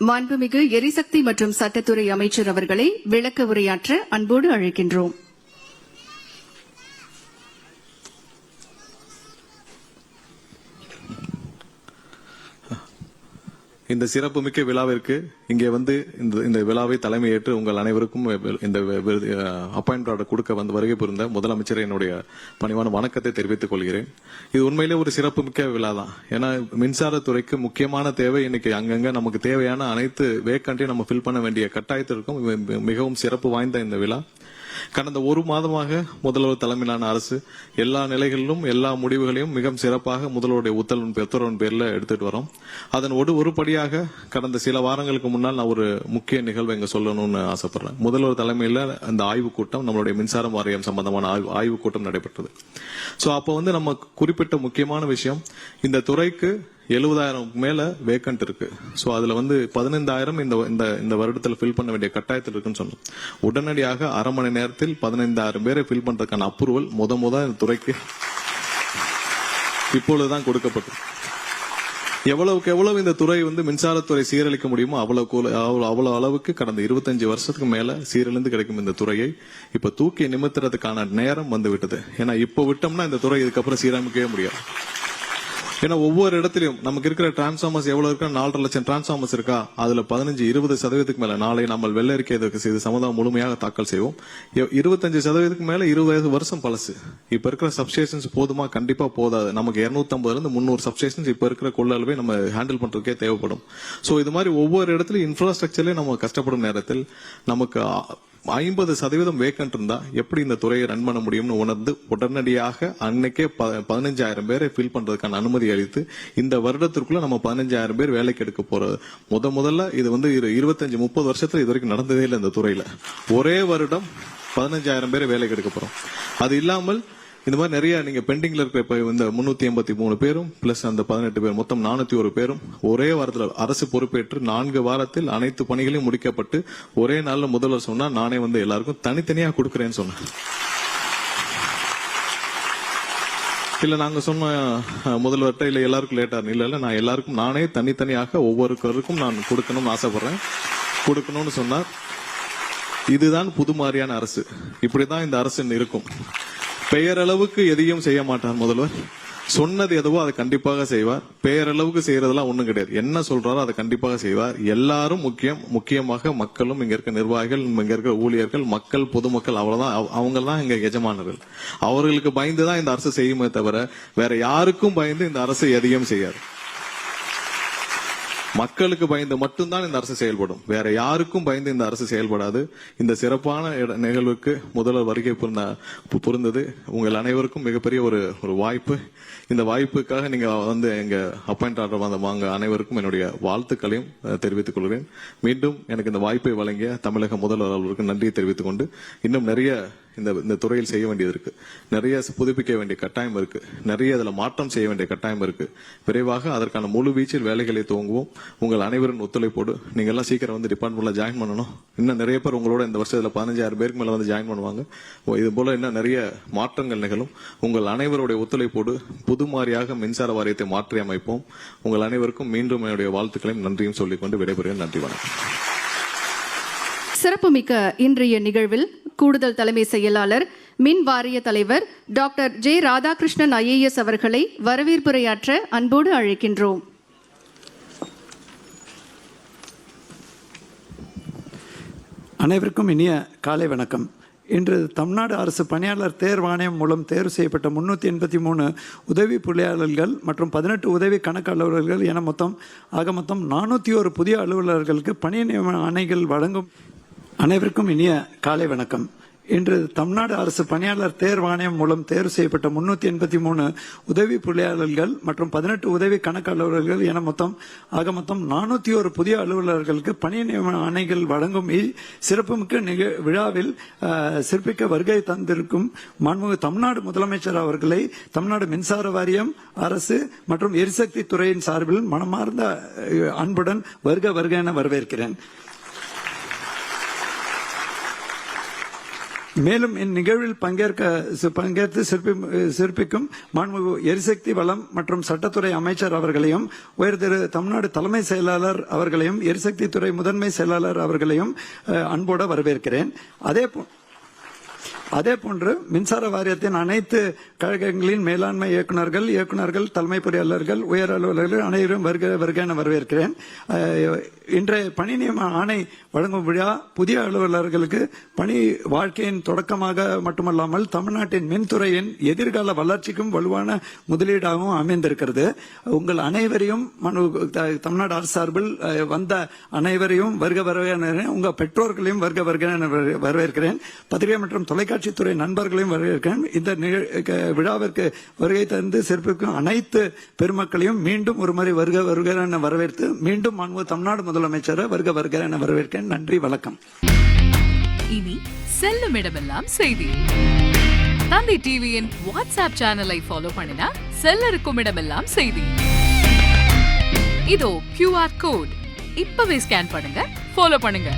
மாண்புமிகு எரிசக்தி மற்றும் சட்டத்துறை அமைச்சர் அவர்களை விளக்க உரையாற்ற அன்போடு அழைக்கின்றோம். இந்த சிறப்புமிக்க விழாவிற்கு இங்கே வந்து இந்த விழாவை தலைமையேற்று உங்கள் அனைவருக்கும் இந்த அப்பாயின்மெண்ட் ஆர்டர் கொடுக்க வந்து வருகை புரிந்த முதலமைச்சர் என்னுடைய பணிவான வணக்கத்தை தெரிவித்துக் கொள்கிறேன். இது உண்மையிலே ஒரு சிறப்புமிக்க விழா தான். ஏன்னா மின்சாரத்துறைக்கு முக்கியமான தேவை இன்னைக்கு அங்கங்க நமக்கு தேவையான அனைத்து வேக்கண்ட்டையும் நம்ம ஃபில் பண்ண வேண்டிய கட்டாயத்திற்கும் மிகவும் சிறப்பு வாய்ந்த இந்த விழா. கடந்த ஒரு மாதமாக முதல்வர் தலைமையிலான அரசு எல்லா நிலைகளிலும் எல்லா முடிவுகளையும் மிக சிறப்பாக முதல்வருடைய உத்தரவின் பேர்ல எடுத்துட்டு வரோம். அதன் ஒரு படியாக கடந்த சில வாரங்களுக்கு முன்னால் நான் ஒரு முக்கிய நிகழ்வை இங்க சொல்லணும்னு ஆசைப்படுறேன். முதல்வர் தலைமையில அந்த ஆய்வுக் கூட்டம், நம்மளுடைய மின்சாரம் வாரியம் சம்பந்தமான ஆய்வுக் கூட்டம் நடைபெற்றது. சோ அப்ப வந்து நம்ம குறிப்பிட்ட முக்கியமான விஷயம், இந்த துறைக்கு 70,000 மேல வேக்கன்ட் இருக்கு. சோ அதுல வந்து 15,000 இந்த வருடத்துல ஃபில் பண்ண வேண்டிய கட்டாயத்தில் இருக்குன்னு சொன்னோம். உடனடியாக அரை மணி நேரத்தில் 15,000 பேரை ஃபில் பண்றதுக்கான அப்ரூவல் முத இந்த துறைக்கு இப்பொழுதுதான் கொடுக்கப்பட்டது. எவ்வளவுக்கு எவ்வளவு இந்த துறை வந்து மின்சாரத்துறை சீரழிக்க முடியுமோ அவ்வளவு அளவுக்கு கடந்த 25 வருஷத்துக்கு மேல சீரழிந்து கிடைக்கும் இந்த துறையை இப்ப தூக்கி நிமித்துறதுக்கான நேரம் வந்து விட்டது. ஏன்னா இப்ப விட்டோம்னா இந்த துறை இதுக்கப்புறம் சீரமைக்கவே முடியாது. ஏன்னா ஒவ்வொரு இடத்திலும் நமக்கு இருக்கிற டிரான்ஸ்பார்மர்ஸ் எவ்வளவு இருக்கா, 4.5 லட்சம் டிரான்ஸ்பார்மர்ஸ் இருக்கா, அதுல 15-20% மேல நாளை நம்ம வெள்ள அறிக்கை இது சமுதாயம் முழுமையாக தாக்கல் செய்வோம். 25% மேல 20 வருஷம் பழசு. இப்ப இருக்கிற சப்ஸ்டேஷன்ஸ் போதுமா? கண்டிப்பா போதாது. நமக்கு 250-300 சப்ஸ்டேஷன்ஸ் இப்ப இருக்கிற கொள்ளளவை நம்ம ஹேண்டில் பண்றதுக்கே தேவைப்படும். சோ இது மாதிரி ஒவ்வொரு இடத்துலயும் இன்ஃப்ராஸ்ட்ரக்சர்லயும் நம்ம கஷ்டப்படும் நேரத்தில் நமக்கு 50% வேக்கன்ட் இருந்தா எப்படி இந்த துறையை ரன் பண்ண முடியும்னு உணர்ந்து உடனடியாக அன்னைக்கே 15,000 பேரை ஃபில் பண்றதுக்கான அனுமதி அளித்து இந்த வருடத்திற்குள்ள நம்ம 15,000 பேர் வேலைக்கு எடுக்க போறது. முதல்ல இது வந்து 25-30 வருஷத்துல இது வரைக்கும் நடந்ததே இல்லை. இந்த துறையில ஒரே வருடம் 15,000 பேரை வேலைக்கு எடுக்க போறோம். அது இல்லாமல் இந்த மாதிரி நிறைய நீங்க பெண்டிங்ல இருக்கிற இப்ப இந்த 383 பேரும் பிளஸ் அந்த 18 பேர் மொத்தம் 401 பேரும் ஒரே வாரத்தில் அரசு பொறுப்பேற்று 4 வாரத்தில் அனைத்து பணிகளையும் முடிக்கப்பட்டு ஒரே நாள்ல முதல்வர் சொன்னா நானே வந்து எல்லாருக்கும் தனித்தனியா கொடுக்கறேன்னு சொன்னேன். இல்ல நாங்க சொன்ன முதல்வர்கிட்ட இல்ல எல்லாருக்கும் லேட்டா இல்ல நான் எல்லாருக்கும் நானே தனித்தனியாக ஒவ்வொருவருக்கும் நான் கொடுக்கணும்னு ஆசைப்படுறேன். கொடுக்கணும்னு சொன்னார். இதுதான் புது மாதிரியான அரசு. இப்படிதான் இந்த அரசு இருக்கும். பெயரளவுக்கு எதையும் செய்ய மாட்டார் முதல்வர். சொன்னது எதுவோ அதை கண்டிப்பாக செய்வார். பெயரளவுக்கு செய்யறதெல்லாம் ஒண்ணும் கிடையாது. என்ன சொல்றாரோ அதை கண்டிப்பாக செய்வார். எல்லாரும் முக்கியமாக மக்களும், இங்க இருக்க நிர்வாகிகள், இங்க இருக்க ஊழியர்கள், மக்கள், பொதுமக்கள், அவ்வளவுதான். அவங்க தான் இங்க எஜமானர்கள். அவர்களுக்கு பயந்துதான் இந்த அரசு செய்யுமே தவிர வேற யாருக்கும் பயந்து இந்த அரசு எதையும் செய்யாது. மக்களுக்கு பயந்து மட்டும்தான் இந்த அரசு செயல்படும். வேற யாருக்கும் பயந்து இந்த அரசு செயல்படாது. இந்த சிறப்பான நிகழ்வுக்கு முதல்வர் வருகை புரிந்தது உங்கள் அனைவருக்கும் மிகப்பெரிய ஒரு வாய்ப்பு. இந்த வாய்ப்புக்காக நீங்க வந்து எங்க அப்பாயிண்ட் ஆர்டர் வாங்க அனைவருக்கும் என்னுடைய வாழ்த்துக்களையும் தெரிவித்துக் கொள்கிறேன். மீண்டும் எனக்கு இந்த வாய்ப்பை வழங்கிய தமிழக முதல்வர் அவர்களுக்கு நன்றியை தெரிவித்துக் கொண்டு இன்னும் நிறைய இந்த துறையில் செய்ய வேண்டியது இருக்கு. நிறைய புதுப்பிக்க வேண்டிய கட்டாயம் இருக்கு. நிறைய இதுல மாற்றம் செய்ய வேண்டிய கட்டாயம் இருக்கு. விரைவாக அதற்கான முழு வீச்சில் வேலைகளை துவங்குவோம். உங்கள் அனைவரின் ஒத்துழைப்போடு நீங்க எல்லாம் சீக்கிரம் வந்து டிபார்ட்மெண்ட்ல ஜாயின் பண்ணணும். இன்னும் நிறைய பேர் உங்களோட இந்த வருஷத்துல 15,000 பேருக்கு மேல வந்து ஜாயின் பண்ணுவாங்க. இது போல இன்னும் நிறைய மாற்றங்கள் நிகழும். உங்கள் அனைவருடைய ஒத்துழைப்போடு புது மாதிரியாக மின்சார வாரியத்தை மாற்றி அமைப்போம். உங்கள் அனைவருக்கும் மீண்டும் என்னுடைய வாழ்த்துக்களையும் நன்றியும் சொல்லிக்கொண்டு விடைபெறுகிறேன். நன்றி, வணக்கம். சிறப்புமிக்க இன்றைய நிகழ்வில் கூடுதல் தலைமை செயலாளர் மின் வாரிய தலைவர் டாக்டர் ஜே ராதாகிருஷ்ணன் IAS அவர்களை வரவேற்புரையாற்ற அன்போடு அழைக்கின்றோம். அனைவருக்கும் இனிய காலை வணக்கம். இன்று தமிழ்நாடு அரசு பணியாளர் தேர்வாணையம் மூலம் தேர்வு செய்யப்பட்ட 383 உதவி பொறியாளர்கள் மற்றும் 18 உதவி கணக்கு அலுவலர்கள் என மொத்தம் 401 புதிய அலுவலர்களுக்கு பணி நியமன ஆணைகள் வழங்கும். அனைவருக்கும் இனிய காலை வணக்கம். இன்று தமிழ்நாடு அரசு பணியாளர் தேர்வாணையம் மூலம் தேர்வு செய்யப்பட்ட 383 உதவி பொறியாளர்கள் மற்றும் 18 உதவி கணக்கு அலுவலர்கள் என மொத்தம் 401 புதிய அலுவலர்களுக்கு பணி நியமன ஆணைகள் வழங்கும் சிறப்புமிக்க விழாவில் சிறப்பிக்க வருகை தந்திருக்கும் மாண்புமிகு தமிழ்நாடு முதலமைச்சர் அவர்களை தமிழ்நாடு மின்சார வாரியம், அரசு மற்றும் எரிசக்தி துறையின் சார்பில் மனமார்ந்த அன்புடன் வருக என வரவேற்கிறேன். மேலும் இந்நிகழ்வில் பங்கேற்று சிறப்பிக்கும் மாண்புமிகு எரிசக்தி வளம் மற்றும் சட்டத்துறை அமைச்சர் அவர்களையும் உயர் திரு தமிழ்நாடு தலைமை செயலாளர் அவர்களையும் எரிசக்தி துறை முதன்மை செயலாளர் அவர்களையும் அன்போடு வரவேற்கிறேன். அதேபோன்று மின்சார வாரியத்தின் அனைத்து கழகங்களின் மேலாண்மை இயக்குநர்கள் தலைமை பொறியாளர்கள் உயர் அலுவலர்கள் அனைவரும் வருக என வரவேற்கிறேன். இன்றைய பணி நியமன ஆணை வழங்கும் விழா புதிய அலுவலர்களுக்கு பணி வாழ்க்கையின் தொடக்கமாக மட்டுமல்லாமல் தமிழ்நாட்டின் மின்துறையின் எதிர்கால வளர்ச்சிக்கும் வலுவான முதலீடாகவும் அமைந்திருக்கிறது. உங்கள் அனைவரையும் தமிழ்நாடு அரசு சார்பில் வந்த அனைவரையும் வருக என, உங்கள் பெற்றோர்களையும் வருக என வரவேற்கிறேன். பத்திரிகை மற்றும் தொலைக்காட்சித்துறை நண்பர்களையும் வரவேற்கிறேன். இந்த விழாவிற்கு வருகை தந்து சிறப்பிக்கும் அனைத்து பெருமக்களையும் மீண்டும் ஒருமுறை வருக என வரவேற்று மீண்டும் தமிழ்நாடு முதலமைச்சரை வருக என வரவேற்கிறேன். நன்றி, வணக்கம். இனி செல்லும் இடமெல்லாம் செய்தி. தந்தி டிவியின் வாட்ஸ்அப் சேனலை ஃபாலோ பண்ணினா செல்ல இருக்கும் இடமெல்லாம் செய்தி. இதோ QR கோட் இப்பவே ஸ்கேன் பண்ணுங்க, ஃபாலோ பண்ணுங்க.